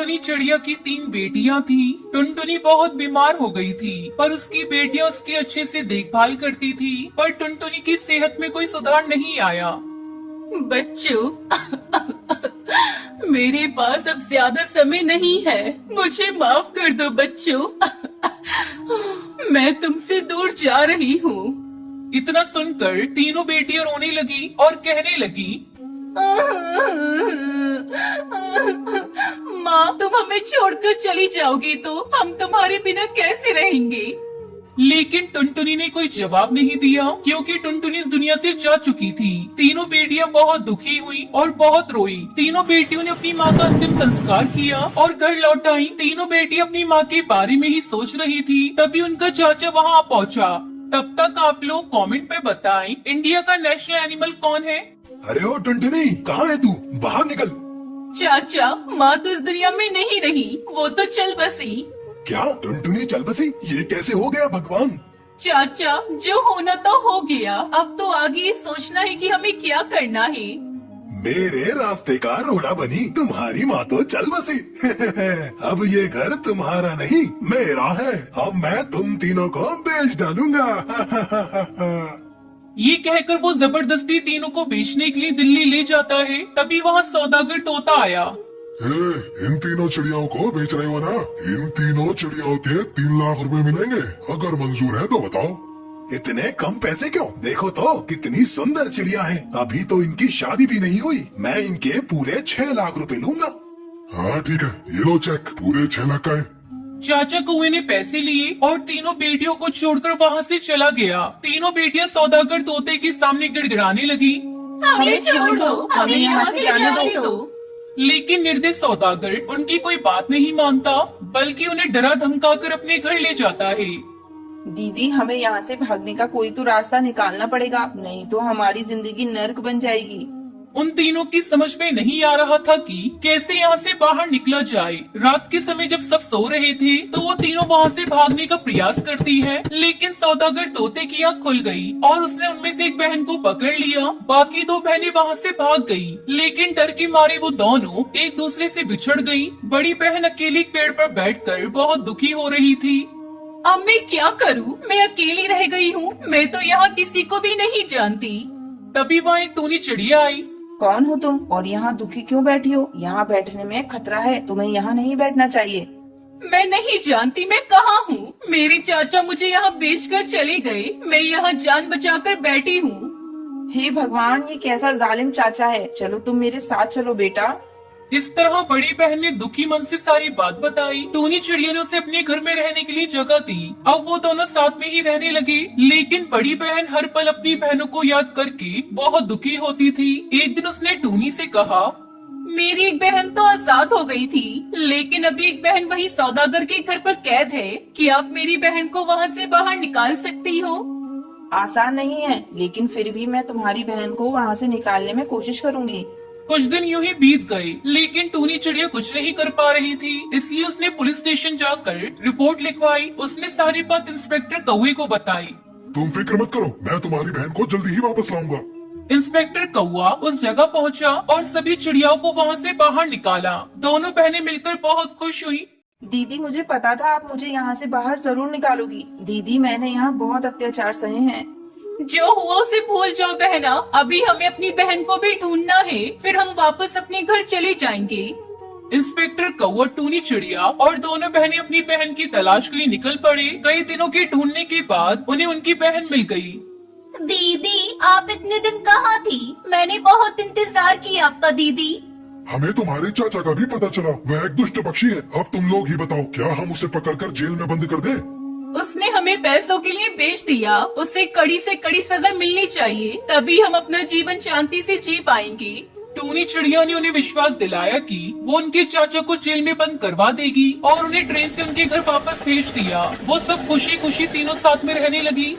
टुनटुनी चिड़िया की 3 बेटियां थी। टुनटुनी बहुत बीमार हो गई थी, पर उसकी बेटियां उसकी अच्छे से देखभाल करती थी। पर टुनटुनी की सेहत में कोई सुधार नहीं आया। बच्चों, मेरे पास अब ज्यादा समय नहीं है, मुझे माफ कर दो बच्चों। मैं तुमसे दूर जा रही हूँ। इतना सुनकर तीनों बेटियां रोने लगी और कहने लगी, माँ, तुम हमें छोड़कर चली जाओगी तो हम तुम्हारे बिना कैसे रहेंगे। लेकिन टुनटुनी ने कोई जवाब नहीं दिया, क्योंकि टुनटुनी इस दुनिया से जा चुकी थी। तीनों बेटियां बहुत दुखी हुई और बहुत रोई। तीनों बेटियों ने अपनी माँ का अंतिम संस्कार किया और घर लौट आई। तीनों बेटियां अपनी माँ के बारे में ही सोच रही थी, तभी उनका चाचा वहाँ पहुँचा। तब तक आप लोग कमेंट में बताएं, इंडिया का नेशनल एनिमल कौन है? अरे ओ टुनटुनी, कहाँ है तू? बाहर निकल। चाचा, माँ तो इस दुनिया में नहीं रही, वो तो चल बसी। क्या टुनटुनी चल बसी? ये कैसे हो गया भगवान? चाचा, जो होना तो हो गया, अब तो आगे ये सोचना है कि हमें क्या करना है। मेरे रास्ते का रोड़ा बनी, तुम्हारी माँ तो चल बसी। अब ये घर तुम्हारा नहीं, मेरा है। अब मैं तुम तीनों को बेच डालूंगा। ये कहकर वो जबरदस्ती तीनों को बेचने के लिए दिल्ली ले जाता है। तभी वहाँ सौदागर तोता आया। इन तीनों चिड़ियाओं को बेच रहे हो ना? इन तीनों चिड़ियाओं के 3 लाख रुपए मिलेंगे, अगर मंजूर है तो बताओ। इतने कम पैसे क्यों? देखो तो कितनी सुंदर चिड़िया हैं। अभी तो इनकी शादी भी नहीं हुई। मैं इनके पूरे 6 लाख रुपए लूंगा। हाँ ठीक है, ये लो चेक, पूरे 6 लाख का है। चाचा कौए ने पैसे लिए और तीनों बेटियों को छोड़कर वहाँ से चला गया। तीनों बेटियां सौदागर तोते के सामने गिड़गिड़ाने लगी। हमें छोड़ दो, हमें यहाँ से जाने दो। लेकिन निर्दयी सौदागर उनकी कोई बात नहीं मानता, बल्कि उन्हें डरा धमकाकर अपने घर ले जाता है। दीदी, हमें यहाँ से भागने का कोई तो रास्ता निकालना पड़ेगा, नहीं तो हमारी जिंदगी नर्क बन जाएगी। उन तीनों की समझ में नहीं आ रहा था कि कैसे यहाँ से बाहर निकला जाए। रात के समय जब सब सो रहे थे, तो वो तीनों वहाँ से भागने का प्रयास करती है। लेकिन सौदागर तोते की आँख खुल गई और उसने उनमें से एक बहन को पकड़ लिया। बाकी 2 बहनें वहाँ से भाग गई, लेकिन डर के मारे वो दोनों एक दूसरे से बिछड़ गई। बड़ी बहन अकेली पेड़ पर बैठकर बहुत दुखी हो रही थी। अब मैं क्या करूँ? मैं अकेली रह गई हूँ, मैं तो यहाँ किसी को भी नहीं जानती। तभी वहाँ एक टूनी चिड़िया आई। कौन हो तुम और यहाँ दुखी क्यों बैठी हो? यहाँ बैठने में खतरा है, तुम्हें यहाँ नहीं बैठना चाहिए। मैं नहीं जानती मैं कहाँ हूँ। मेरे चाचा मुझे यहाँ बेचकर चले गए, मैं यहाँ जान बचाकर बैठी हूँ। हे भगवान, ये कैसा जालिम चाचा है। चलो तुम मेरे साथ चलो बेटा। इस तरह बड़ी बहन ने दुखी मन से सारी बात बताई। टूनी चिड़िया ने उसे अपने घर में रहने के लिए जगह दी। अब वो दोनों साथ में ही रहने लगे। लेकिन बड़ी बहन हर पल अपनी बहनों को याद करके बहुत दुखी होती थी। एक दिन उसने टूनी से कहा, मेरी एक बहन तो आजाद हो गई थी, लेकिन अभी एक बहन वही सौदागर के घर पर कैद है। क्या आप मेरी बहन को वहाँ से बाहर निकाल सकती हो? आसान नहीं है, लेकिन फिर भी मैं तुम्हारी बहन को वहाँ से निकालने में कोशिश करूँगी। कुछ दिन यूं ही बीत गए, लेकिन टूनी चिड़िया कुछ नहीं कर पा रही थी। इसलिए उसने पुलिस स्टेशन जाकर रिपोर्ट लिखवाई। उसने सारी बात इंस्पेक्टर कौवे को बताई। तुम फिक्र मत करो, मैं तुम्हारी बहन को जल्दी ही वापस लाऊंगा। इंस्पेक्टर कौवा उस जगह पहुंचा और सभी चिड़ियाओं को वहां से बाहर निकाला। दोनों बहनें मिलकर बहुत खुश हुई। दीदी, मुझे पता था आप मुझे यहाँ से बाहर जरूर निकालोगी। दीदी, मैंने यहाँ बहुत अत्याचार सहे हैं। जो हुआ उसे भूल जाओ बहना, अभी हमें अपनी बहन को भी ढूंढना है, फिर हम वापस अपने घर चले जाएंगे। इंस्पेक्टर कौवा, टूनी चिड़िया और दोनों बहनें अपनी बहन की तलाश के लिए निकल पड़े। कई दिनों के ढूंढने के बाद उन्हें उनकी बहन मिल गई। दीदी, आप इतने दिन कहाँ थी? मैंने बहुत इंतजार किया आपका दीदी। हमें तुम्हारे चाचा का भी पता चला, वह एक दुष्ट पक्षी है। अब तुम लोग ही बताओ, क्या हम उसे पकड़कर जेल में बंद कर दें? उसने हमें पैसों के लिए बेच दिया, उसे कड़ी से कड़ी सजा मिलनी चाहिए, तभी हम अपना जीवन शांति से जी पाएंगे। टूनी चिड़िया ने उन्हें विश्वास दिलाया कि वो उनके चाचा को जेल में बंद करवा देगी और उन्हें ट्रेन से उनके घर वापस भेज दिया। वो सब खुशी खुशी तीनों साथ में रहने लगी।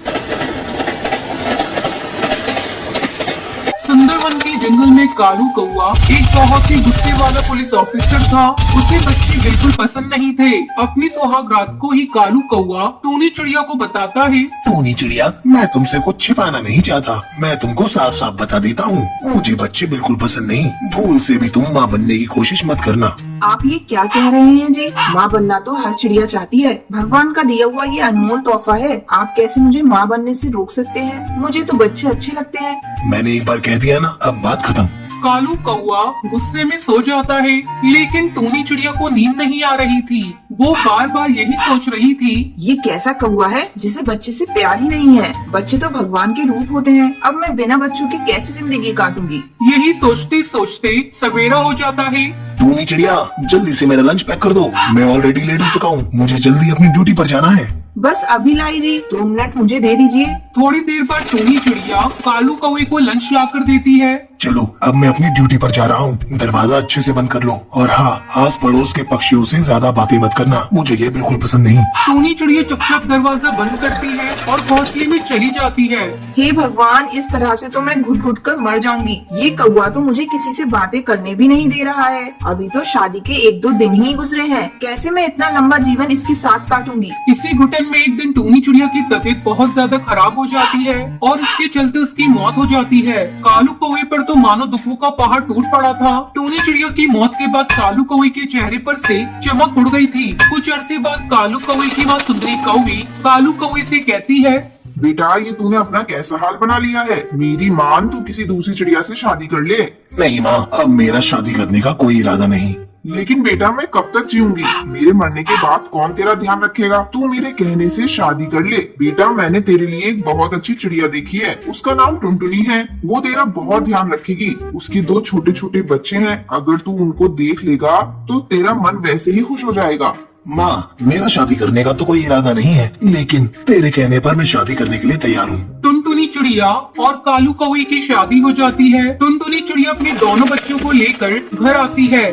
सुंदरवन के जंगल में कालू कौआ एक बहुत ही गुस्से वाला पुलिस ऑफिसर था। उसे बच्चे बिल्कुल पसंद नहीं थे। अपनी सुहागरात को ही कालू कौआ टूनी चिड़िया को बताता है, टूनी चिड़िया, मैं तुमसे कुछ छिपाना नहीं चाहता। मैं तुमको साफ साफ बता देता हूँ, मुझे बच्चे बिल्कुल पसंद नहीं। भूल से भी तुम माँ बनने की कोशिश मत करना। आप ये क्या कह रहे हैं जी? माँ बनना तो हर चिड़िया चाहती है। भगवान का दिया हुआ ये अनमोल तोहफा है। आप कैसे मुझे माँ बनने से रोक सकते हैं? मुझे तो बच्चे अच्छे लगते हैं। मैंने एक बार कह दिया ना, अब बात खत्म। कालू कौआ गुस्से में सो जाता है, लेकिन टूनी चिड़िया को नींद नहीं आ रही थी। वो बार बार यही सोच रही थी, ये कैसा कौवा है जिसे बच्चे से प्यार ही नहीं है? बच्चे तो भगवान के रूप होते हैं। अब मैं बिना बच्चों के कैसे जिंदगी काटूंगी? यही सोचते सोचते सवेरा हो जाता है। टूनी चिड़िया, जल्दी से मेरा लंच पैक कर दो। मैं ऑलरेडी लेट हो चुका हूँ, मुझे जल्दी अपनी ड्यूटी पर जाना है। बस अभी लाई जी, 2 मिनट मुझे दे दीजिए। थोड़ी देर बाद टूनी चिड़िया कालू कौवे को लंच ला कर देती है। चलो, अब मैं अपनी ड्यूटी पर जा रहा हूँ। दरवाजा अच्छे से बंद कर लो, और हाँ, आस पड़ोस के पक्षियों से ज्यादा बातें मत करना, मुझे ये बिल्कुल पसंद नहीं। टूनी चिड़िया चुपचाप दरवाजा बंद करती है और घोंसले में चली जाती है। हे भगवान, इस तरह से तो मैं घुट घुट कर मर जाऊंगी। ये कौवा तो मुझे किसी से बातें करने भी नहीं दे रहा है। अभी तो शादी के 1-2 दिन ही गुजरे हैं। कैसे मैं इतना लंबा जीवन इसके साथ काटूंगी? इसी घुटन में एक दिन टूनी चिड़िया की तबीयत बहुत ज्यादा खराब हो जाती है और इसके चलते उसकी मौत हो जाती है। कालू कौवे पर तो मानो दुखों का पहाड़ टूट पड़ा था। टूनी चिड़िया की मौत के बाद कालू कौवे के चेहरे पर से चमक उड़ गई थी। कुछ अरसे बाद कालू कौवे की माँ सुंदरी कौवी कालू कौवे से कहती है, बेटा, ये तूने अपना कैसा हाल बना लिया है? मेरी मान तू किसी दूसरी चिड़िया से शादी कर ले। नहीं माँ, अब मेरा शादी करने का कोई इरादा नहीं। लेकिन बेटा, मैं कब तक जीऊंगी? मेरे मरने के बाद कौन तेरा ध्यान रखेगा? तू मेरे कहने से शादी कर ले। बेटा, मैंने तेरे लिए एक बहुत अच्छी चिड़िया देखी है, उसका नाम टुनटुनी है। वो तेरा बहुत ध्यान रखेगी। उसके 2 छोटे छोटे बच्चे हैं, अगर तू उनको देख लेगा तो तेरा मन वैसे ही खुश हो जाएगा। माँ, मेरा शादी करने का तो कोई इरादा नहीं है, लेकिन तेरे कहने पर मैं शादी करने के लिए तैयार हूँ। टुनटुनी चिड़िया और कालू कौवे की शादी हो जाती है। टुनटुनी चिड़िया अपने दोनों बच्चों को लेकर घर आती है।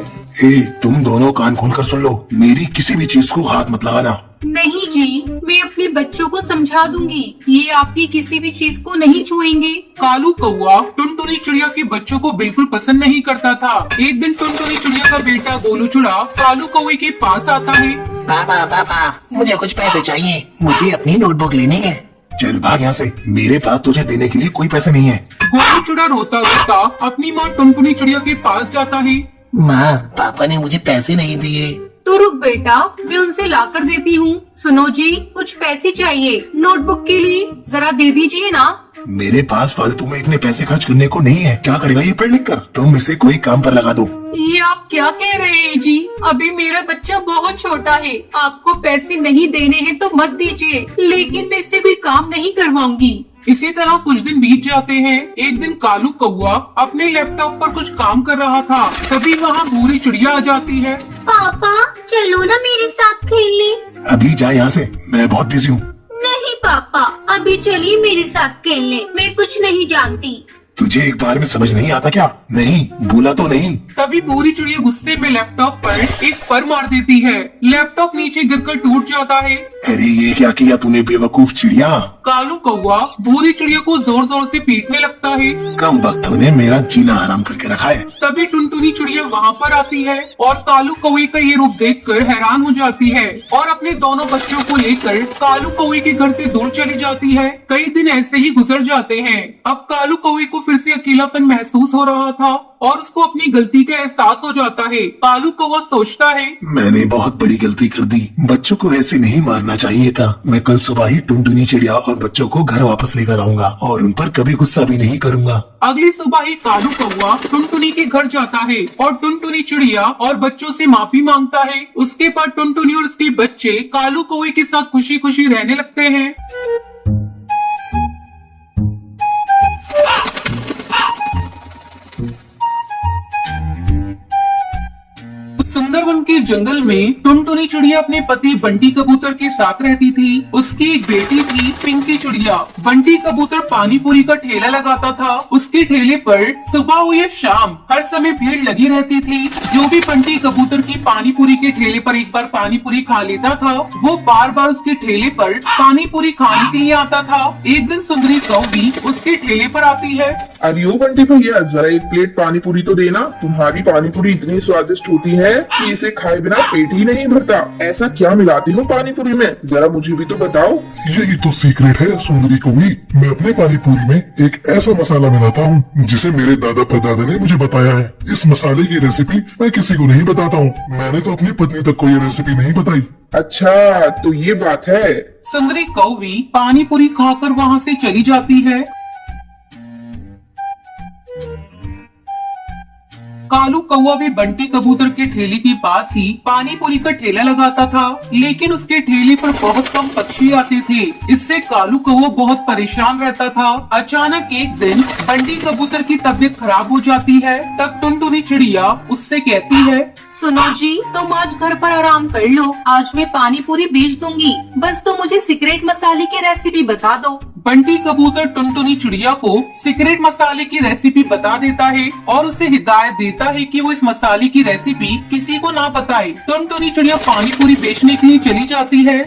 तुम दोनों कान खोलकर सुन लो, मेरी किसी भी चीज को हाथ मत लगाना। नहीं जी, मैं अपने बच्चों को समझा दूंगी, ये आपकी किसी भी चीज को नहीं छुएंगे। कालू कौवा टुनटुनी चिड़िया के बच्चों को बिल्कुल पसंद नहीं करता था। एक दिन टुनटुनी चिड़िया का बेटा गोलू चुड़ा कालू कौवे के पास आता है। पापा, मुझे कुछ पैसे चाहिए, मुझे अपनी नोटबुक लेनी है। चल भाग यहाँ से, मेरे पास तुझे देने के लिए कोई पैसे नहीं है। गोलू चुड़ा रोता रोता अपनी माँ टुनटुनी चिड़िया के पास जाता है। माँ, पापा ने मुझे पैसे नहीं दिए। तो रुक बेटा, मैं उनसे ला कर देती हूँ। सुनो जी, कुछ पैसे चाहिए नोटबुक के लिए, जरा दे दीजिए ना। मेरे पास फालतू में इतने पैसे खर्च करने को नहीं है। क्या करेगा ये पढ़ लिख कर? तुम इसे कोई काम पर लगा दो। ये आप क्या कह रहे हैं जी? अभी मेरा बच्चा बहुत छोटा है, आपको पैसे नहीं देने हैं तो मत दीजिए, लेकिन मैं इससे कोई काम नहीं करवाऊंगी। इसी तरह कुछ दिन बीत जाते हैं। एक दिन कालू कौवा अपने लैपटॉप पर कुछ काम कर रहा था, तभी वहाँ भूरी चिड़िया आ जाती है। पापा, चलो ना मेरे साथ खेलने। अभी जा यहाँ से, मैं बहुत बिजी हूँ। नहीं पापा, अभी चलिए मेरे साथ खेलने, मैं कुछ नहीं जानती। तुझे एक बार में समझ नहीं आता क्या? नहीं बोला तो नहीं। तभी भूरी चिड़िया गुस्से में लैपटॉप पर एक पर मार देती है। लैपटॉप नीचे गिरकर टूट जाता है। अरे ये क्या किया तूने बेवकूफ चिड़िया? कालू कौवा भूरी चिड़िया को जोर जोर से पीटने लगता है। कम वक्तों ने मेरा जीना हराम करके रखा है। तभी टुनटुनी चिड़िया वहाँ पर आती है और कालू कौवे का ये रूप देखकर हैरान हो जाती है और अपने दोनों बच्चों को लेकर कालू कौवे के घर से दूर चली जाती है। कई दिन ऐसे ही गुजर जाते हैं। अब कालू कौवे को फिर से अकेलापन महसूस हो रहा था और उसको अपनी गलती का एहसास हो जाता है। कालू कौवा सोचता है, मैंने बहुत बड़ी गलती कर दी, बच्चों को ऐसे नहीं मारना चाहिए था। मैं कल सुबह ही टुनटुनी चिड़िया और बच्चों को घर वापस लेकर आऊंगा और उन पर कभी गुस्सा भी नहीं करूंगा। अगली सुबह ही कालू कौवा टुनटुनी के घर जाता है और टुनटुनी चिड़िया और बच्चों से माफी मांगता है। उसके बाद टुनटुनी और उसके बच्चे कालू कौवे के साथ खुशी खुशी रहने लगते हैं। सुंदरवन के जंगल में टुनटुनी चिड़िया अपने पति बंटी कबूतर के साथ रहती थी। उसकी एक बेटी थी पिंकी चिड़िया। बंटी कबूतर पानी पूरी का ठेला लगाता था। उसके ठेले पर सुबह हो या शाम हर समय भीड़ लगी रहती थी। जो भी बंटी कबूतर की पानी पूरी के ठेले पर एक बार पानी पूरी खा लेता था, वो बार बार उसके ठेले पर पानी पूरी खाने के लिए आता था। एक दिन सुंदरी कौवी उसके ठेले पर आती है। अरे ओ बंटी भैया, जरा एक प्लेट पानी पूरी तो देना, तुम्हारी पानी पूरी इतनी स्वादिष्ट होती है कि इसे खाए बिना पेट ही नहीं भरता। ऐसा क्या मिलाती हो पानी पूरी में, जरा मुझे भी तो बताओ। यही तो सीक्रेट है सुंदरी कौवी। मैं अपने पानी पूरी में एक ऐसा मसाला मिलाता हूँ जिसे मेरे दादा परदादा ने मुझे बताया है। इस मसाले की रेसिपी मैं किसी को नहीं बताता हूँ। मैंने तो अपनी पत्नी तक को ये रेसिपी नहीं बताई। अच्छा तो ये बात है। सुंदरी कौवी पानी पूरी खाकर वहाँ से चली जाती है। कालू कौवा भी बंटी कबूतर के ठेले के पास ही पानी पूरी का ठेला लगाता था, लेकिन उसके ठेले पर बहुत कम पक्षी आते थे। इससे कालू कौवा बहुत परेशान रहता था। अचानक एक दिन बंटी कबूतर की तबीयत खराब हो जाती है। तब टुनटुनी चिड़िया उससे कहती है, सुनो जी, तुम आज घर पर आराम कर लो। आज मैं पानी पूरी बेच दूंगी, बस तुम मुझे सीक्रेट मसाले की रेसिपी बता दो। बंटी कबूतर टुनटुनी चिड़िया को सीक्रेट मसाले की रेसिपी बता देता है और उसे हिदायत देता है कि वो इस मसाले की रेसिपी किसी को ना बताए। टुनटुनी चिड़िया पानी पूरी बेचने के लिए चली जाती है।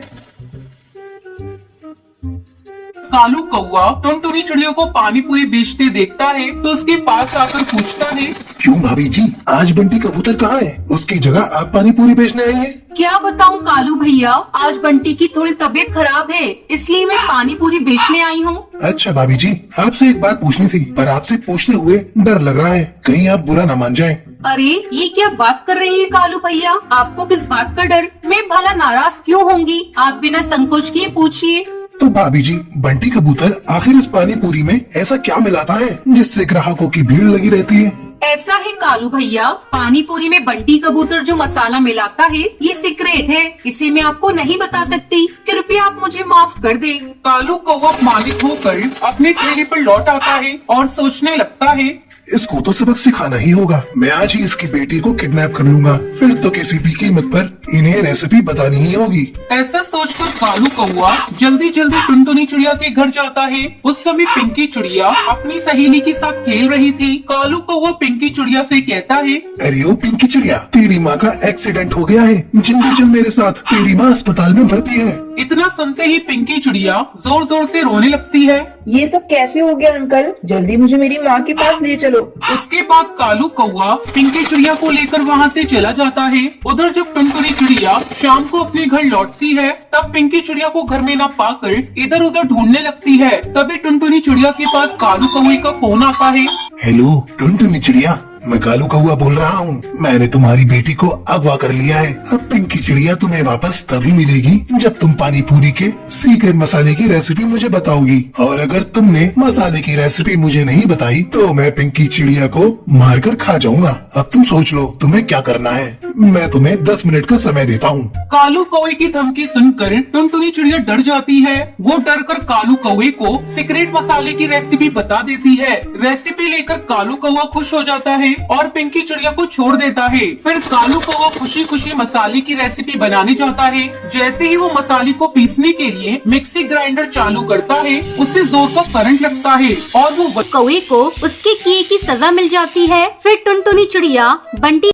कालू कौवा टुनटुनी चिड़िया को पानी पूरी बेचते देखता है तो उसके पास आकर पूछता है, क्यों भाभी जी, आज बंटी कबूतर कहाँ है? उसकी जगह आप पानी पूरी बेचने आई हैं? क्या बताऊं कालू भैया, आज बंटी की थोड़ी तबीयत खराब है, इसलिए मैं पानी पूरी बेचने आई हूँ। अच्छा भाभी जी, आपसे एक बात पूछनी थी, पर आपसे पूछते हुए डर लग रहा है, कहीं आप बुरा न मान जाएं। अरे ये क्या बात कर रही है कालू भैया, आपको किस बात का डर? मैं भला नाराज क्यों होंगी? आप बिना संकोच किए पूछिए। तो भाभी जी, बंटी कबूतर आखिर इस पानी पूरी में ऐसा क्या मिलाता है जिससे ग्राहकों की भीड़ लगी रहती है? ऐसा है कालू भैया, पानी पूरी में बंटी कबूतर जो मसाला मिलाता है ये सीक्रेट है, इसे मैं आपको नहीं बता सकती। कृपया आप मुझे माफ कर दे। कालू कौवा अपमानित होकर अपने ठेले पर लौट आता है और सोचने लगता है, इसको तो सबक सिखाना ही होगा। मैं आज ही इसकी बेटी को किडनैप कर लूंगा, फिर तो किसी भी कीमत पर इन्हें रेसिपी बतानी ही होगी। ऐसा सोचकर कालू कौवा जल्दी जल्दी टुनटुनी चिड़िया के घर जाता है। उस समय पिंकी चिड़िया अपनी सहेली के साथ खेल रही थी। कालू कौवा पिंकी चिड़िया से कहता है, अरे ओ पिंकी चिड़िया, तेरी माँ का एक्सीडेंट हो गया है, जल्दी चल मेरे साथ, तेरी माँ अस्पताल में भर्ती है। इतना सुनते ही पिंकी चिड़िया जोर जोर से रोने लगती है। ये सब कैसे हो गया अंकल? जल्दी मुझे मेरी माँ के पास ले चलो। उसके बाद कालू कौवा पिंकी चिड़िया को लेकर वहाँ से चला जाता है। उधर जब टुनटुनी चिड़िया शाम को अपने घर लौटती है तब पिंकी चिड़िया को घर में न पाकर इधर उधर ढूंढने लगती है। तभी टुनटुनी चिड़िया के पास कालू कौवे का फोन आता है। हेलो टुनटुनी चिड़िया, मैं कालू कौवा बोल रहा हूँ। मैंने तुम्हारी बेटी को अगवा कर लिया है। अब पिंकी चिड़िया तुम्हें वापस तभी मिलेगी जब तुम पानी पूरी के सीक्रेट मसाले की रेसिपी मुझे बताओगी, और अगर तुमने मसाले की रेसिपी मुझे नहीं बताई तो मैं पिंकी चिड़िया को मारकर खा जाऊंगा। अब तुम सोच लो तुम्हें क्या करना है। मैं तुम्हें 10 मिनट का समय देता हूँ। कालू कौवे की धमकी सुनकर टुनटुनी चिड़िया डर जाती है। वो डर कर कालू कौवे को सीक्रेट मसाले की रेसिपी बता देती है। रेसिपी लेकर कालू कौवा खुश हो जाता है और पिंकी चिड़िया को छोड़ देता है। फिर कालू कौवा खुशी खुशी मसाले की रेसिपी बनाने जाता है। जैसे ही वो मसाले को पीसने के लिए मिक्सी ग्राइंडर चालू करता है, उससे जोर का करंट लगता है और वो कौवे को उसके किए की सजा मिल जाती है। फिर टुनटुनी चिड़िया बंटी